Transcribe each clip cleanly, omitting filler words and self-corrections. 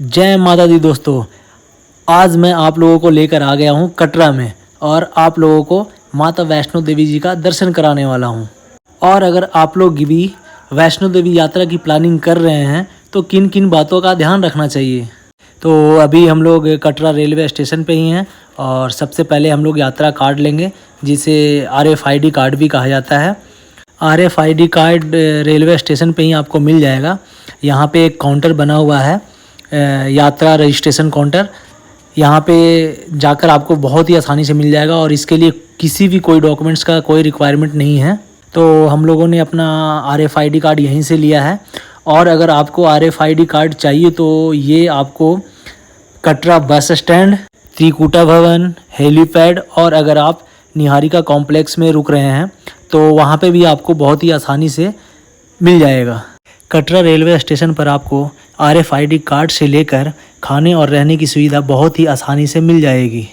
जय माता दी दोस्तों, आज मैं आप लोगों को लेकर आ गया हूँ कटरा में और आप लोगों को माता वैष्णो देवी जी का दर्शन कराने वाला हूँ। और अगर आप लोग भी वैष्णो देवी यात्रा की प्लानिंग कर रहे हैं तो किन किन बातों का ध्यान रखना चाहिए। तो अभी हम लोग कटरा रेलवे स्टेशन पे ही हैं और सबसे पहले हम लोग यात्रा कार्ड लेंगे जिसे RFID कार्ड भी कहा जाता है। RFID कार्ड रेलवे स्टेशन पे ही आपको मिल जाएगा। यहाँ पे एक काउंटर बना हुआ है, यात्रा रजिस्ट्रेशन काउंटर। यहाँ पे जाकर आपको बहुत ही आसानी से मिल जाएगा और इसके लिए किसी भी कोई डॉक्यूमेंट्स का कोई रिक्वायरमेंट नहीं है। तो हम लोगों ने अपना RFID कार्ड यहीं से लिया है। और अगर आपको RFID कार्ड चाहिए तो ये आपको कटरा बस स्टैंड, त्रिकुटा भवन, हेलीपैड और अगर आप निहारिका कॉम्प्लेक्स में रुक रहे हैं तो वहाँ पे भी आपको बहुत ही आसानी से मिल जाएगा। कटरा रेलवे स्टेशन पर आपको RFID कार्ड से लेकर खाने और रहने की सुविधा बहुत ही आसानी से मिल जाएगी।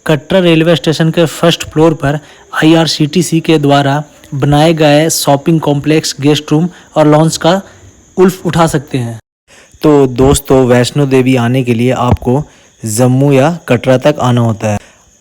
कटरा रेलवे स्टेशन के फर्स्ट फ्लोर पर IRCTC के द्वारा बनाए गए शॉपिंग कॉम्प्लेक्स, गेस्ट रूम और लॉन्च का उल्फ उठा सकते हैं। तो दोस्तों, वैष्णो देवी आने के लिए आपको जम्मू या कटरा तक आना होता है।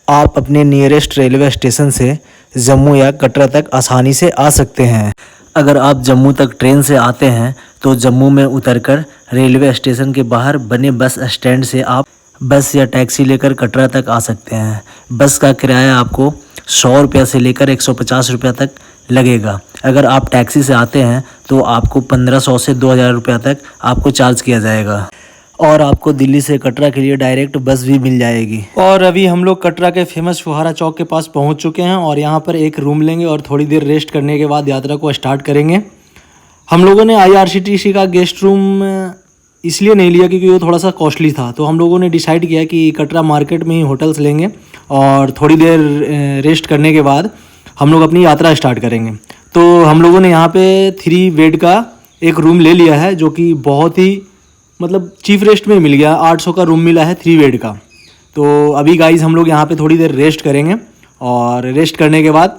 आप अपने नियरेस्ट रेलवे स्टेशन से जम्मू या कटरा तक आसानी से आ सकते हैं। अगर आप जम्मू तक ट्रेन से आते हैं तो जम्मू में उतरकर रेलवे स्टेशन के बाहर बने बस स्टैंड से आप बस या टैक्सी लेकर कटरा तक आ सकते हैं। बस का किराया आपको 100 रुपये से लेकर 150 रुपये तक लगेगा। अगर आप टैक्सी से आते हैं तो आपको 1500 से 2000 रुपये तक आपको चार्ज किया जाएगा। और आपको दिल्ली से कटरा के लिए डायरेक्ट बस भी मिल जाएगी। और अभी हम लोग कटरा के फेमस फुहारा चौक के पास पहुंच चुके हैं और यहाँ पर एक रूम लेंगे और थोड़ी देर रेस्ट करने के बाद यात्रा को स्टार्ट करेंगे। हम लोगों ने IRCTC का गेस्ट रूम इसलिए नहीं लिया क्योंकि वो थोड़ा सा कॉस्टली था। तो हम लोगों ने डिसाइड किया कि कटरा मार्केट में ही होटल्स लेंगे और थोड़ी देर रेस्ट करने के बाद हम लोग अपनी यात्रा स्टार्ट करेंगे। तो हम लोगों ने यहाँ पे 3 बेड का एक रूम ले लिया है जो कि बहुत ही चीप रेस्ट में मिल गया। 800 का रूम मिला है 3 बेड का। तो अभी गाइस हम लोग यहाँ पे थोड़ी देर रेस्ट करेंगे और रेस्ट करने के बाद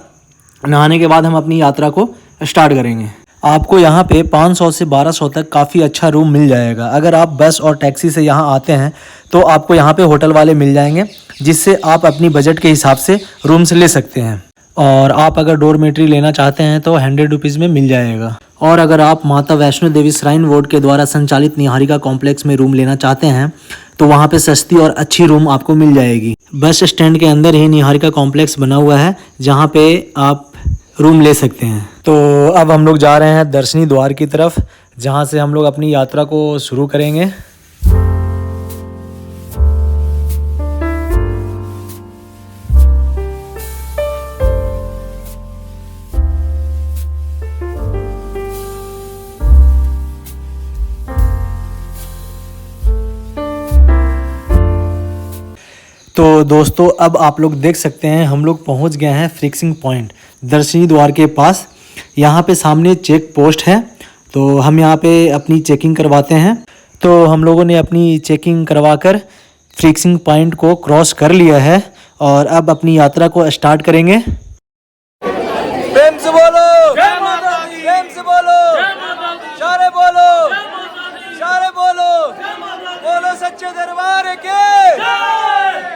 नहाने के बाद हम अपनी यात्रा को स्टार्ट करेंगे। आपको यहाँ पे 500 से 1200 तक काफ़ी अच्छा रूम मिल जाएगा। अगर आप बस और टैक्सी से यहाँ आते हैं तो आपको यहाँ पे होटल वाले मिल जाएंगे जिससे आप अपनी बजट के हिसाब से रूम्स ले सकते हैं। और आप अगर डोरमेट्री लेना चाहते हैं तो 100 रुपीज़ में मिल जाएगा। और अगर आप माता वैष्णो देवी श्राइन बोर्ड के द्वारा संचालित निहारिका कॉम्प्लेक्स में रूम लेना चाहते हैं तो वहाँ पे सस्ती और अच्छी रूम आपको मिल जाएगी। बस स्टैंड के अंदर ही निहारिका कॉम्प्लेक्स बना हुआ है जहाँ पे आप रूम ले सकते हैं। तो अब हम लोग जा रहे हैं दर्शनी द्वार की तरफ जहाँ से हम लोग अपनी यात्रा को शुरू करेंगे। तो दोस्तों, अब आप लोग देख सकते हैं हम लोग पहुंच गए हैं फिक्सिंग पॉइंट दर्शनी द्वार के पास। यहाँ पे सामने चेक पोस्ट है तो हम यहाँ पे अपनी चेकिंग करवाते हैं। तो हम लोगों ने अपनी चेकिंग करवाकर फिक्सिंग पॉइंट को क्रॉस कर लिया है और अब अपनी यात्रा को स्टार्ट करेंगे। प्रेम से बोलो जय माता दी, प्रेम से बोलो जय माता दी, सारे बोलो जय माता दी, सारे बोलो जय माता दी, बोलो सच्चे दरबार के जय।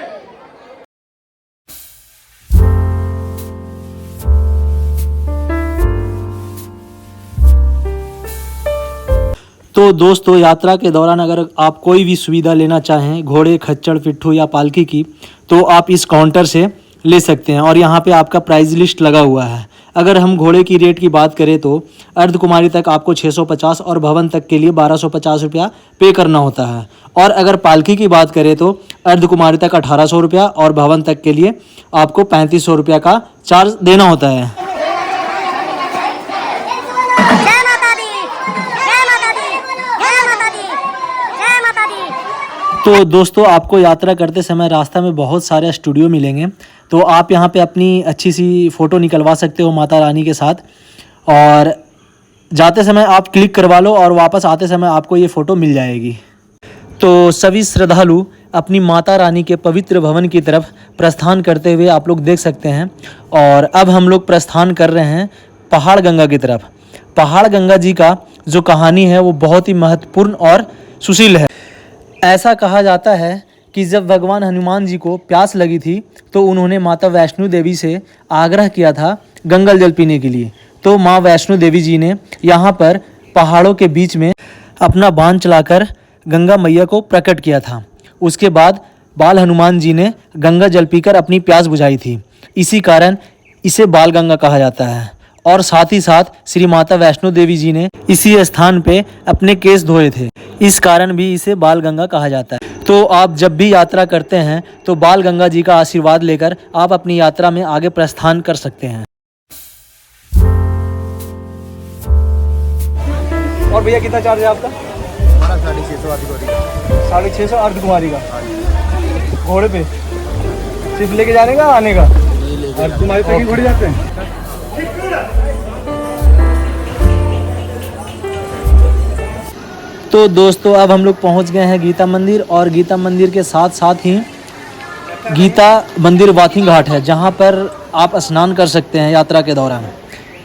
तो दोस्तों, यात्रा के दौरान अगर आप कोई भी सुविधा लेना चाहें, घोड़े, खच्चर, पिट्ठू या पालकी की, तो आप इस काउंटर से ले सकते हैं। और यहाँ पे आपका प्राइस लिस्ट लगा हुआ है। अगर हम घोड़े की रेट की बात करें तो अर्धकुमारी तक आपको 650 और भवन तक के लिए 1250 रुपया पे करना होता है। और अगर पालकी की बात करें तो अर्धकुमारी तक 1800 रुपया और भवन तक के लिए आपको 3500 रुपया का चार्ज देना होता है। तो दोस्तों, आपको यात्रा करते समय रास्ता में बहुत सारे स्टूडियो मिलेंगे तो आप यहाँ पे अपनी अच्छी सी फ़ोटो निकलवा सकते हो माता रानी के साथ। और जाते समय आप क्लिक करवा लो और वापस आते समय आपको ये फ़ोटो मिल जाएगी। तो सभी श्रद्धालु अपनी माता रानी के पवित्र भवन की तरफ प्रस्थान करते हुए आप लोग देख सकते हैं। और अब हम लोग प्रस्थान कर रहे हैं पहाड़ गंगा की तरफ। पहाड़ गंगा जी का जो कहानी है वो बहुत ही महत्वपूर्ण और सुशील है। ऐसा कहा जाता है कि जब भगवान हनुमान जी को प्यास लगी थी तो उन्होंने माता वैष्णो देवी से आग्रह किया था गंगा जल पीने के लिए। तो माँ वैष्णो देवी जी ने यहाँ पर पहाड़ों के बीच में अपना बाण चलाकर गंगा मैया को प्रकट किया था। उसके बाद बाल हनुमान जी ने गंगा जल पीकर अपनी प्यास बुझाई थी। इसी कारण इसे बाल गंगा कहा जाता है। और साथ ही साथ श्री माता वैष्णो देवी जी ने इसी स्थान पे अपने केस धोए थे, इस कारण भी इसे बाल गंगा कहा जाता है। तो आप जब भी यात्रा करते हैं तो बाल गंगा जी का आशीर्वाद लेकर आप अपनी यात्रा में आगे प्रस्थान कर सकते हैं। और भैया कितना चार्ज है आपका? हमारा 650 अर्धकुमारी का। 650 अर्धकुमारी का घोड़े पे सिर्फ लेके जाने का आने का? अर्धकुमारी तक ही घोड़े जाते हैं? तो दोस्तों अब हम लोग पहुंच गए हैं गीता मंदिर, और गीता मंदिर के साथ साथ ही गीता मंदिर बाथिंग घाट है, जहां पर आप स्नान कर सकते हैं यात्रा के दौरान।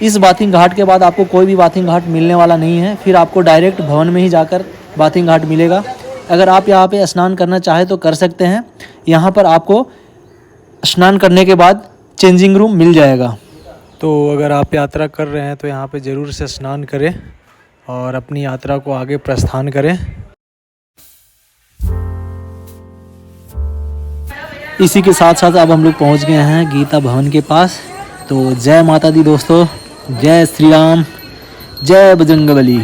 इस बाथिंग घाट के बाद आपको कोई भी बाथिंग घाट मिलने वाला नहीं है, फिर आपको डायरेक्ट भवन में ही जाकर बाथिंग घाट मिलेगा। अगर आप यहाँ पे स्नान करना चाहें तो कर सकते हैं। यहाँ पर आपको स्नान करने के बाद चेंजिंग रूम मिल जाएगा। तो अगर आप यात्रा कर रहे हैं तो यहाँ पे ज़रूर से स्नान करें और अपनी यात्रा को आगे प्रस्थान करें। इसी के साथ साथ अब हम लोग पहुँच गए हैं गीता भवन के पास। तो जय माता दी दोस्तों, जय श्री राम, जय बजरंगबली,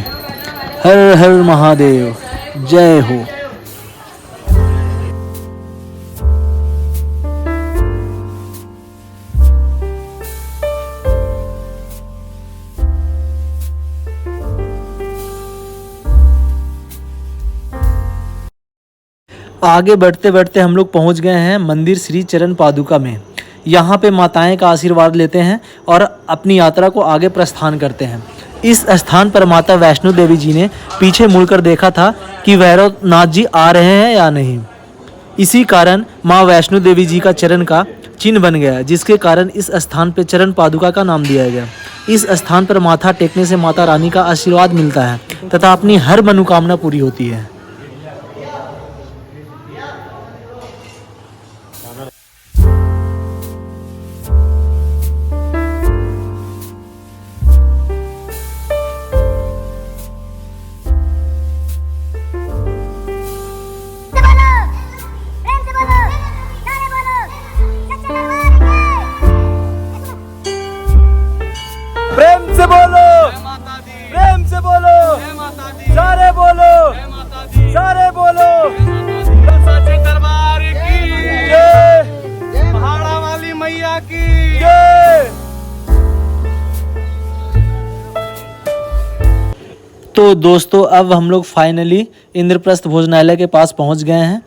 हर हर महादेव, जय हो। आगे बढ़ते बढ़ते हम लोग पहुंच गए हैं मंदिर श्री चरण पादुका में। यहाँ पे माताएं का आशीर्वाद लेते हैं और अपनी यात्रा को आगे प्रस्थान करते हैं। इस स्थान पर माता वैष्णो देवी जी ने पीछे मुड़कर देखा था कि भैरवनाथ जी आ रहे हैं या नहीं। इसी कारण माँ वैष्णो देवी जी का चरण का चिन्ह बन गया, जिसके कारण इस स्थान पर चरण पादुका का नाम दिया गया। इस स्थान पर माथा टेकने से माता रानी का आशीर्वाद मिलता है तथा अपनी हर मनोकामना पूरी होती है। प्रेम से बोलो, प्रेम से बोलो, सारे बोलो, सारे बोलो। सच्चे दरबार की जय, पहाड़ा वाली मैया की जय। तो दोस्तों अब हम लोग फाइनली इंद्रप्रस्थ भोजनालय के पास पहुंच गए हैं।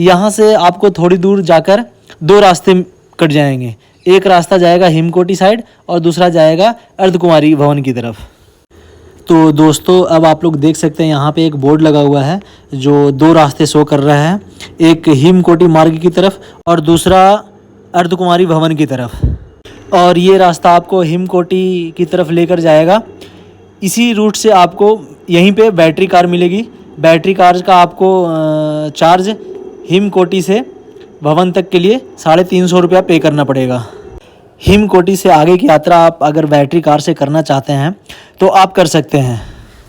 यहाँ से आपको थोड़ी दूर जाकर दो रास्ते कट जाएंगे। एक रास्ता जाएगा हिमकोटी साइड और दूसरा जाएगा अर्धकुमारी भवन की तरफ। तो दोस्तों अब आप लोग देख सकते हैं यहाँ पे एक बोर्ड लगा हुआ है जो दो रास्ते शो कर रहा है, एक हिमकोटी मार्ग की तरफ और दूसरा अर्धकुमारी भवन की तरफ। और ये रास्ता आपको हिमकोटी की तरफ लेकर जाएगा। इसी रूट से आपको यहीं पे बैटरी कार मिलेगी। बैटरी कार का आपको चार्ज हिमकोटी से भवन तक के लिए 350 रुपया पे करना पड़ेगा। हिमकोटी से आगे की यात्रा आप अगर बैटरी कार से करना चाहते हैं तो आप कर सकते हैं।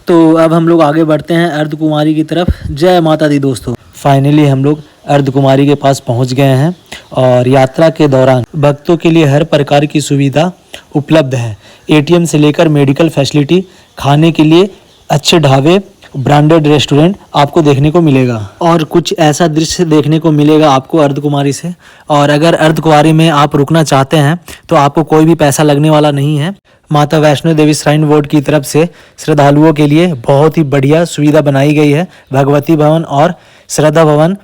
तो अब हम लोग आगे बढ़ते हैं अर्धकुमारी की तरफ। जय माता दी दोस्तों। फाइनली हम लोग अर्धकुमारी के पास पहुंच गए हैं और यात्रा के दौरान भक्तों के लिए हर प्रकार की सुविधा उपलब्ध है। एटीएम से लेकर मेडिकल फैसिलिटी, खाने के लिए अच्छे ढाबे, ब्रांडेड रेस्टोरेंट आपको देखने को मिलेगा। और कुछ ऐसा दृश्य देखने को मिलेगा आपको अर्धकुमारी से। और अगर अर्धकुमारी में आप रुकना चाहते हैं तो आपको कोई भी पैसा लगने वाला नहीं है। माता वैष्णो देवी श्राइन बोर्ड की तरफ से श्रद्धालुओं के लिए बहुत ही बढ़िया सुविधा बनाई गई है। भगवती भवन और श्रद्धा भवन,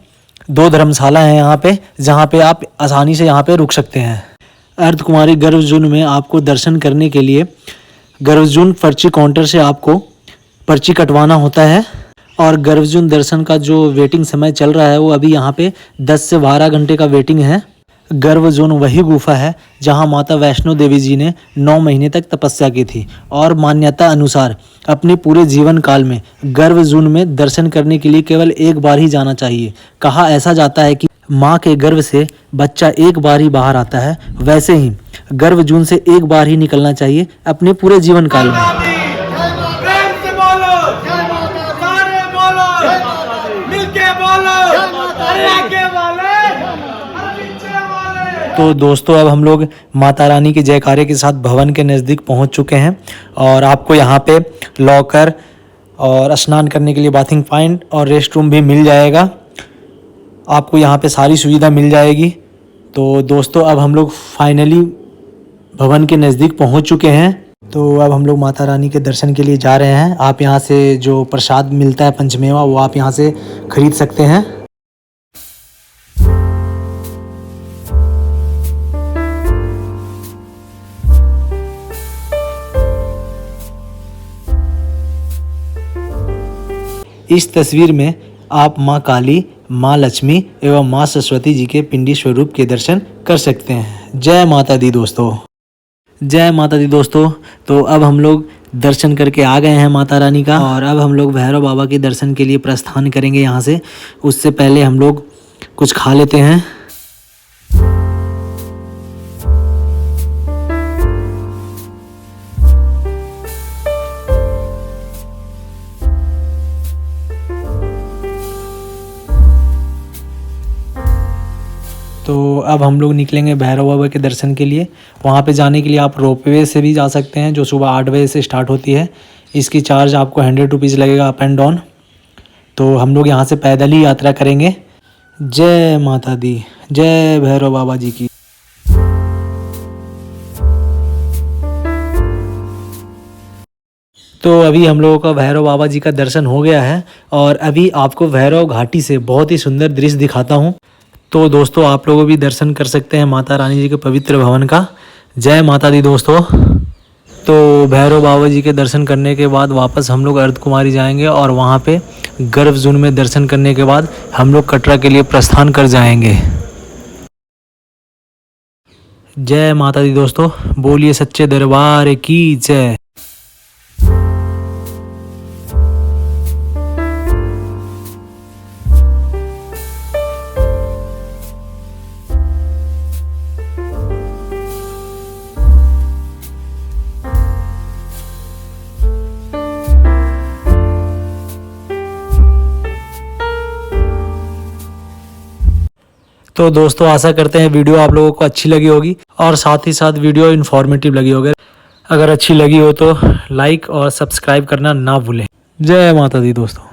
दो धर्मशाला हैं यहाँ पे, जहाँ पे आप आसानी से यहाँ पे रुक सकते हैं। अर्धकुमारी गर्भजून में आपको दर्शन करने के लिए गर्भजून पर्ची काउंटर से आपको पर्ची कटवाना होता है। और गर्भजून दर्शन का जो वेटिंग समय चल रहा है वो अभी यहाँ पे 10 से 12 घंटे का वेटिंग है। गर्व जोन वही गुफा है जहां माता वैष्णो देवी जी ने 9 महीने तक तपस्या की थी और मान्यता अनुसार अपने पूरे जीवन काल में गर्व जोन में दर्शन करने के लिए केवल एक बार ही जाना चाहिए। कहा ऐसा जाता है कि माँ के गर्भ से बच्चा एक बार ही बाहर आता है, वैसे ही गर्भ जून से एक बार ही निकलना चाहिए अपने पूरे जीवन काल में। प्रेम से बोलो, सारे बोलो, मिलके बोलो, अल्लाह के वाले, पीछे वाले। तो दोस्तों अब हम लोग माता रानी के जयकारे के साथ भवन के नज़दीक पहुंच चुके हैं और आपको यहाँ पे लॉकर और स्नान करने के लिए बाथिंग पॉइंट और रेस्ट रूम भी मिल जाएगा। आपको यहाँ पे सारी सुविधा मिल जाएगी। तो दोस्तों अब हम लोग फाइनली भवन के नज़दीक पहुँच चुके हैं। तो अब हम लोग माता रानी के दर्शन के लिए जा रहे हैं। आप यहाँ से जो प्रसाद मिलता है पंचमेवा वो आप यहाँ से खरीद सकते हैं। इस तस्वीर में आप माँ काली, माँ लक्ष्मी एवं माँ सरस्वती जी के पिंडी स्वरूप के दर्शन कर सकते हैं। जय माता दी दोस्तों, जय माता दी दोस्तों। तो अब हम लोग दर्शन करके आ गए हैं माता रानी का और अब हम लोग भैरव बाबा के दर्शन के लिए प्रस्थान करेंगे यहाँ से। उससे पहले हम लोग कुछ खा लेते हैं। तो अब हम लोग निकलेंगे भैरव बाबा के दर्शन के लिए। वहाँ पे जाने के लिए आप रोपवे से भी जा सकते हैं जो सुबह 8 बजे से स्टार्ट होती है। इसकी चार्ज आपको 100 रुपीज़ लगेगा अप एंड डाउन। तो हम लोग यहाँ से पैदल ही यात्रा करेंगे। जय माता दी, जय भैरव बाबा जी की। तो अभी हम लोगों का भैरव बाबा जी का दर्शन हो गया है और अभी आपको भैरव घाटी से बहुत ही सुंदर दृश्य दिखाता हूँ। तो दोस्तों आप लोग भी दर्शन कर सकते हैं माता रानी जी के पवित्र भवन का। जय माता दी दोस्तों। तो भैरव बाबा जी के दर्शन करने के बाद वापस हम लोग अर्धकुमारी जाएंगे और वहाँ पे गर्भ जून में दर्शन करने के बाद हम लोग कटरा के लिए प्रस्थान कर जाएंगे। जय माता दी दोस्तों, बोलिए सच्चे दरबार की जय। तो दोस्तों आशा करते हैं वीडियो आप लोगों को अच्छी लगी होगी और साथ ही साथ वीडियो इन्फॉर्मेटिव लगी होगी। अगर अच्छी लगी हो तो लाइक और सब्सक्राइब करना ना भूलें। जय माता दी दोस्तों।